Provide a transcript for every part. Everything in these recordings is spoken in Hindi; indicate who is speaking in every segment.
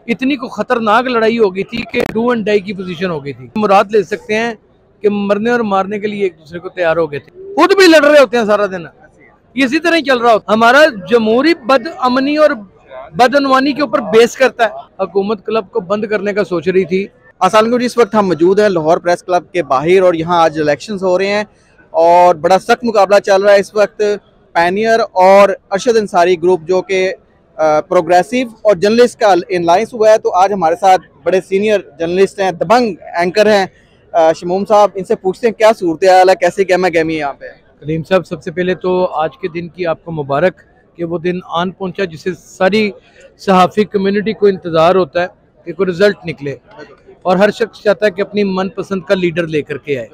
Speaker 1: इतनी को खतरनाक लड़ाई हो गई थी कि डू एंड डाई की पोजीशन हो गई थी। मुराद ले सकते हैं कि मरने और मारने के लिए एक दूसरे को तैयार हो गए थे, खुद भी लड़ रहे होते हैं सारा दिन। इसी तरह ही चल रहा होता। हमारा जमहूरी बदअमनी और बदअनवानी के ऊपर बेस करता है। हुकूमत क्लब को बंद करने का सोच रही थी।
Speaker 2: अस्सलाम, इस वक्त हम मौजूद हैं लाहौर प्रेस क्लब के बाहर और यहाँ आज इलेक्शंस हो रहे हैं और बड़ा सख्त मुकाबला चल रहा है इस वक्त। पैनियर और अरशद अंसारी ग्रुप जो कि प्रोग्रेसिव और जर्नलिस्ट का अलायंस हुआ है, तो आज हमारे साथ बड़े सीनियर जर्नलिस्ट हैं, दबंग एंकर हैं शमूम साहब। इनसे पूछते हैं क्या सूरत हाल है, कैसे गहमा गहमी है यहाँ पे।
Speaker 1: कलीम साहब, सबसे पहले तो आज के दिन की आपको मुबारक कि वो दिन आन पहुंचा जिसे सारी सहाफ़ी कम्युनिटी को इंतज़ार होता है कि कोई रिजल्ट निकले और हर शख्स चाहता है कि अपनी मनपसंद का लीडर लेकर के आए।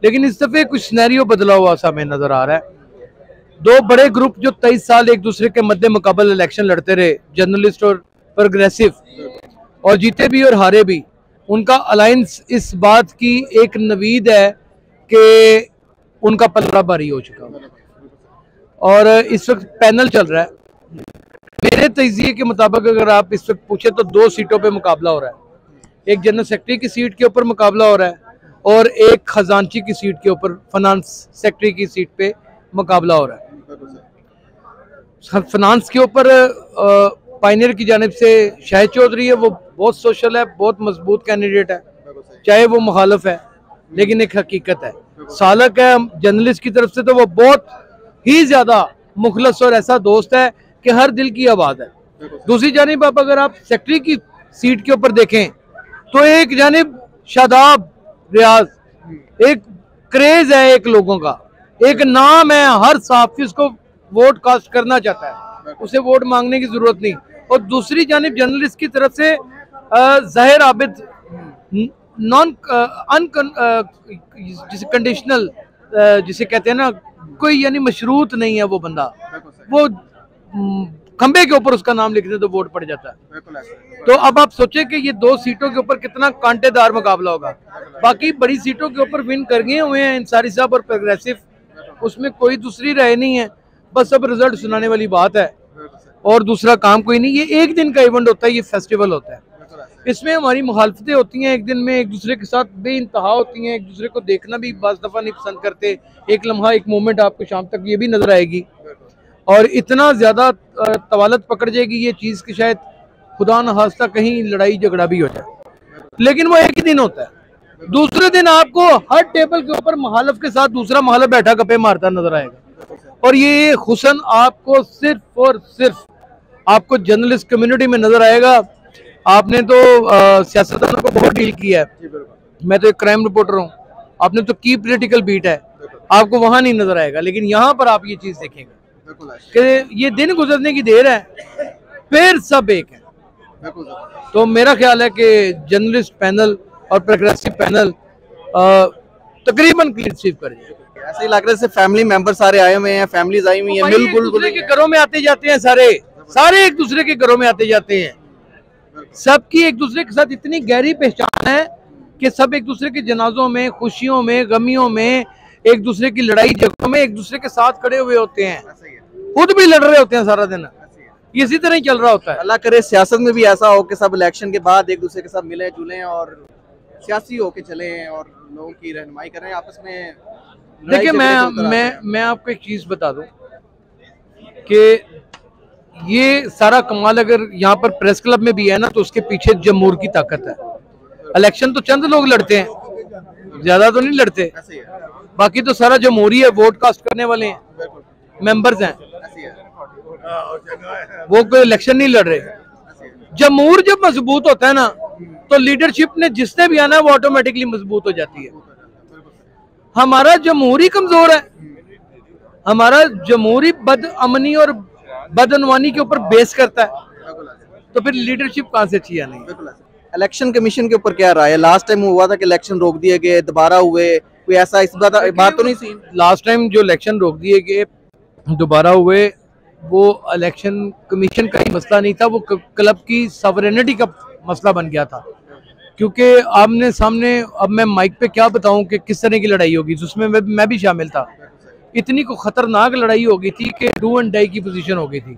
Speaker 1: लेकिन इस दफ़े कुछ सिनेरियो बदला हुआ सा हमें नज़र आ रहा है। दो बड़े ग्रुप जो 23 साल एक दूसरे के मद्दे मुकाबले इलेक्शन लड़ते रहे, जर्नलिस्ट और प्रोग्रेसिव, और जीते भी और हारे भी, उनका अलायंस इस बात की एक नवीद है कि उनका पलड़ा भारी हो चुका है। और इस वक्त पैनल चल रहा है। मेरे तजिए के मुताबिक अगर आप इस वक्त पूछे तो 2 सीटों पे मुकाबला हो रहा है। एक जनरल सेक्रेटरी की सीट के ऊपर मुकाबला हो रहा है और एक खजांची की सीट के ऊपर, फाइनेंस सेक्रेटरी की सीट पे मुकाबला हो रहा है। फाइनेंस के ऊपर पायनियर की जानिब से शाहिद चौधरी है, वो बहुत सोशल है, बहुत मजबूत कैंडिडेट है, चाहे वो मुखालिफ है, लेकिन एक हकीकत है। सालक है जर्नलिस्ट की तरफ से, तो वो बहुत ही ज्यादा मुखलस और ऐसा दोस्त है कि हर दिल की आवाज है। दूसरी जानिब आप अगर आप सेक्रेटरी की सीट के ऊपर देखें तो एक जानिब शादाब रियाज, एक क्रेज है, एक लोगों का एक नाम है, हर सहाफी उसको वोट कास्ट करना चाहता है, उसे वोट मांगने की जरूरत नहीं। और दूसरी जानिब जर्नलिस्ट की तरफ से ज़ाहिर आबिद, जिसे कंडीशनल जिसे कहते हैं ना, कोई यानी मशरूत नहीं है वो बंदा, वो खंबे के ऊपर उसका नाम लिख दे तो वोट पड़ जाता है। तो अब आप सोचे कि ये 2 सीटों के ऊपर कितना कांटेदार मुकाबला होगा। बाकी बड़ी सीटों के ऊपर विन कर गए हुए हैं अंसारी साहब और प्रोग्रेसिव, उसमें कोई दूसरी राय नहीं है, बस अब रिजल्ट सुनाने वाली बात है और दूसरा काम कोई नहीं। ये एक दिन का इवेंट होता है, ये फेस्टिवल होता है, इसमें हमारी मुखालफतें होती हैं, एक दिन में एक दूसरे के साथ बेइंतहा होती हैं, एक दूसरे को देखना भी बाज़ दफ़ा नहीं पसंद करते। एक लम्हा, एक मोमेंट आपको शाम तक ये भी नजर आएगी और इतना ज्यादा तवालत पकड़ जाएगी ये चीज कि शायद खुदा न खास्ता कहीं लड़ाई झगड़ा भी हो जाए, लेकिन वो एक ही दिन होता है। दूसरे दिन आपको हर टेबल के ऊपर मुखालिफ के साथ दूसरा मुखालिफ बैठा गप्पे मारता नजर आएगा और ये हुस्न आपको सिर्फ और सिर्फ आपको जर्नलिस्ट कम्युनिटी में नजर आएगा। आपने तो सियासतदानों को बहुत डील किया है, मैं तो एक क्राइम रिपोर्टर हूँ, आपने तो की पॉलिटिकल बीट है, आपको वहां नहीं नजर आएगा, लेकिन यहाँ पर आप ये चीज देखेंगे कि ये दिन गुजरने की देर है, फिर सब एक है। तो मेरा ख्याल है कि जर्नलिस्ट पैनल और प्रोग्रेसिव पैनल तकरीबन क्लीन स्वीप कर जाएगा।
Speaker 2: ऐसे ही लग रहा है फैमिली मेंबर सारे आए हुए हैं, फैमिलीज आई हुई हैं,
Speaker 1: मिलजुल के घरों में आते जाते हैं, सारे एक दूसरे के घरों में आते जाते हैं। सबकी एक दूसरे के साथ इतनी गहरी पहचान है कि सब एक दूसरे के जनाजों में, खुशियों में, गमियों में, एक दूसरे की लड़ाई झगड़ों में एक दूसरे के साथ खड़े हुए होते हैं, खुद भी लड़ रहे होते हैं सारा दिन। इसी तरह ही चल रहा होता है।
Speaker 2: अल्लाह करे सियासत में भी ऐसा हो कि सब इलेक्शन के बाद एक दूसरे के साथ मिले जुले और सियासी होके चले और लोगों की रहनुमाई करें आपस में।
Speaker 1: देखिए मैं आपको एक चीज बता दूं कि ये सारा कमाल अगर यहाँ पर प्रेस क्लब में भी है ना, तो उसके पीछे जमहूर की ताकत है। इलेक्शन तो चंद लोग लड़ते हैं, ज्यादा तो नहीं लड़ते, बाकी तो सारा जमहूरी है, वोट कास्ट करने वाले हैं, मेंबर्स हैं, वो कोई इलेक्शन नहीं लड़ रहे। जमहूर जब मजबूत होता है ना, तो लीडरशिप ने जिसने भी आना है वो ऑटोमेटिकली मजबूत हो जाती है। हमारा जमहूरी कमजोर है, हमारा जमहूरी बदअमनी और बदअनवानी के ऊपर बेस करता है, तो फिर लीडरशिप कहां से अच्छी आनी है।
Speaker 2: इलेक्शन कमीशन के ऊपर क्या राय है? लास्ट टाइम हुआ था कि इलेक्शन रोक दिए गए, दोबारा हुए, कोई ऐसा इस बार तो नहीं सी?
Speaker 1: लास्ट टाइम जो इलेक्शन रोक दिए गए, दोबारा हुए, वो इलेक्शन कमीशन का ही मसला नहीं था, वो क्लब की सॉवरेनिटी का मसला बन गया था। क्योंकि आमने सामने, अब मैं माइक पे क्या बताऊं कि किस तरह की लड़ाई होगी, जिसमें मैं भी शामिल था। इतनी को खतरनाक लड़ाई हो गई थी कि डू एंड डाई की पोजीशन हो गई थी।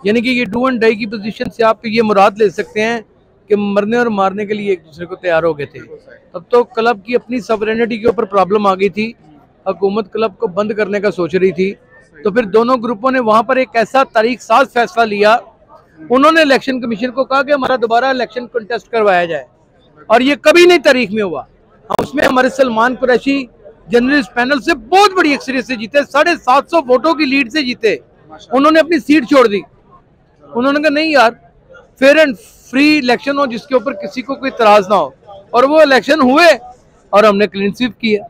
Speaker 1: यानी कि ये डू एंड डाई की पोजीशन से आप ये मुराद ले सकते हैं कि मरने और मारने के लिए एक दूसरे को तैयार हो गए थे। तब तो क्लब की अपनी सवरेनिटी के ऊपर प्रॉब्लम आ गई थी, हुकूमत क्लब को बंद करने का सोच रही थी। तो फिर दोनों ग्रुपों ने वहां पर एक ऐसा तारीख साज फैसला लिया, उन्होंने इलेक्शन कमीशन को कहा कि हमारा दोबारा इलेक्शन कंटेस्ट करवाया जाए, और ये कभी नहीं तारीख में हुआ। उसमें हमारे सलमान कुरैशी जर्नलिस्ट पैनल से बहुत बड़ी अक्सरियत से जीते, 750 वोटों की लीड से जीते। उन्होंने अपनी सीट छोड़ दी, उन्होंने कहा नहीं यार, फेयर एंड फ्री इलेक्शन हो जिसके ऊपर किसी को कोई इतराज ना हो, और वो इलेक्शन हुए और हमने क्लीन स्वीप किया।